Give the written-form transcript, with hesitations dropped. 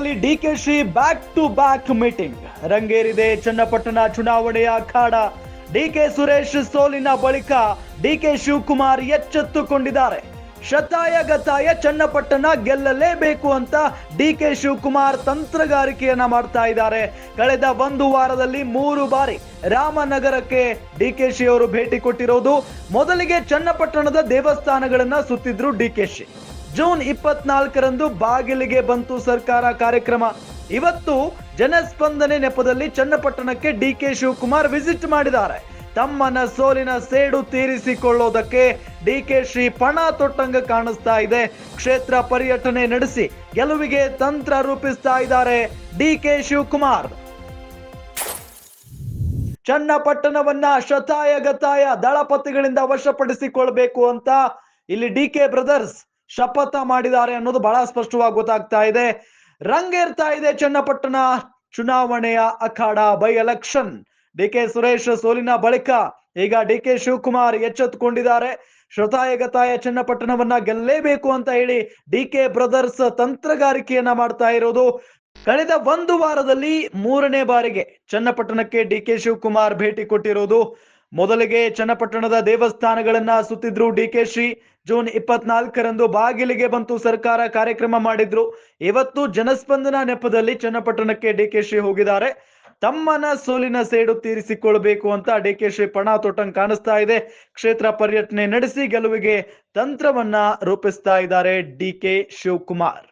ಚನ್ನಪಟ್ಟಣದಲ್ಲಿ DKShi back to back meeting ರಂಗೇರಿದೆ. ಚನ್ನಪಟ್ಟಣ ಚುನಾವಣೆಯ ಅಖಾಡ. ಡಿಕೆ ಸುರೇಶ್ ಸೋಲಿನ ಬಳಿಕ ಡಿಕೆ ಶಿವಕುಮಾರ್ ಎಚ್ಚೆತ್ತುಕೊಂಡಿದ್ದಾರೆ. ಶತಾಯಗತಾಯ ಚನ್ನಪಟ್ಟಣ ಗೆಲ್ಲಲೇಬೇಕು ಅಂತ ಡಿಕೆ ಶಿವಕುಮಾರ್ ತಂತ್ರಗಾರಿಕೆಯನ್ನ ಮಾಡ್ತಾ ಇದ್ದಾರೆ. ಕಳೆದ ಒಂದು ವಾರದಲ್ಲಿ 3 ಬಾರಿ ರಾಮನಗರಕ್ಕೆ ಡಿಕೆಶಿ ಅವರು ಭೇಟಿ ಕೊಟ್ಟಿರೋದು. ಮೊದಲಿಗೆ ಚನ್ನಪಟ್ಟಣದ ದೇವಸ್ಥಾನಗಳನ್ನ ಸುತ್ತಿದ್ರು ಡಿಕೆಶಿ. ಜೂನ್ 24ರಂದು ಬಾಗಿಲಿಗೆ ಬಂತು ಸರ್ಕಾರ ಕಾರ್ಯಕ್ರಮ. ಇವತ್ತು ಜನಸ್ಪಂದನೆ ನೆಪದಲ್ಲಿ ಚನ್ನಪಟ್ಟಣಕ್ಕೆ ಡಿಕೆ ಶಿವಕುಮಾರ್ ವಿಸಿಟ್ ಮಾಡಿದ್ದಾರೆ. ತಮ್ಮನ ಸೋಲಿನ ಸೇಡು ತೀರಿಸಿಕೊಳ್ಳೋದಕ್ಕೆ ಡಿಕೆಶಿ ಪಣ ತೊಟ್ಟಂಗ ಕಾಣಿಸ್ತಾ ಇದೆ. ಕ್ಷೇತ್ರ ಪರ್ಯಟನೆ ನಡೆಸಿ ಗೆಲುವಿಗೆ ತಂತ್ರ ರೂಪಿಸ್ತಾ ಇದ್ದಾರೆ ಡಿಕೆ ಶಿವಕುಮಾರ್. ಚನ್ನಪಟ್ಟಣವನ್ನ ಶತಾಯಗತಾಯ ದಳಪತಿಗಳಿಂದ ವಶಪಡಿಸಿಕೊಳ್ಬೇಕು ಅಂತ ಇಲ್ಲಿ ಡಿಕೆ ಬ್ರದರ್ಸ್ ಶಪಥ ಮಾಡಿದ್ದಾರೆ ಅನ್ನೋದು ಬಹಳ ಸ್ಪಷ್ಟವಾಗಿ ಗೊತ್ತಾಗ್ತಾ ಇದೆ. ರಂಗೇರ್ತಾ ಇದೆ ಚನ್ನಪಟ್ಟಣ ಚುನಾವಣೆಯ ಅಖಾಡ. By election. ಡಿಕೆ ಸುರೇಶ್ ಸೋಲಿನ ಬಳಿಕ ಈಗ ಡಿಕೆ ಶಿವಕುಮಾರ್ ಎಚ್ಚೆತ್ತುಕೊಂಡಿದ್ದಾರೆ. ಶತಾಯಗತಾಯ ಚನ್ನಪಟ್ಟಣವನ್ನ ಗೆಲ್ಲೇಬೇಕು ಅಂತ ಹೇಳಿ ಡಿಕೆ ಬ್ರದರ್ಸ್ ತಂತ್ರಗಾರಿಕೆಯನ್ನ ಮಾಡ್ತಾ ಇರೋದು. ಕಳೆದ ಒಂದು ವಾರದಲ್ಲಿ 3ನೇ ಬಾರಿಗೆ ಚನ್ನಪಟ್ಟಣಕ್ಕೆ ಡಿಕೆ ಶಿವಕುಮಾರ್ ಭೇಟಿ ಕೊಟ್ಟಿರೋದು. ಮೊದಲಿಗೆ ಚನ್ನಪಟ್ಟಣದ ದೇವಸ್ಥಾನಗಳನ್ನ ಸುತ್ತಿದ್ರು ಡಿಕೆಶಿ. ಜೂನ್ 24ರಂದು ಬಾಗಿಲಿಗೆ ಬಂತು ಸರ್ಕಾರ ಕಾರ್ಯಕ್ರಮ ಮಾಡಿದ್ರು. ಇವತ್ತು ಜನಸ್ಪಂದನ ನೆಪದಲ್ಲಿ ಚನ್ನಪಟ್ಟಣಕ್ಕೆ ಡಿಕೆಶಿ ಹೋಗಿದ್ದಾರೆ. ತಮ್ಮನ ಸೋಲಿನ ಸೇಡು ತೀರಿಸಿಕೊಳ್ಬೇಕು ಅಂತ ಡಿಕೆಶಿ ಪಣ ತೊಟ್ಟಂಗ್ ಕಾಣಿಸ್ತಾ ಇದೆ. ಕ್ಷೇತ್ರ ಪರ್ಯಟನೆ ನಡೆಸಿ ಗೆಲುವಿಗೆ ತಂತ್ರವನ್ನ ರೂಪಿಸ್ತಾ ಇದ್ದಾರೆ ಡಿಕೆ ಶಿವಕುಮಾರ್.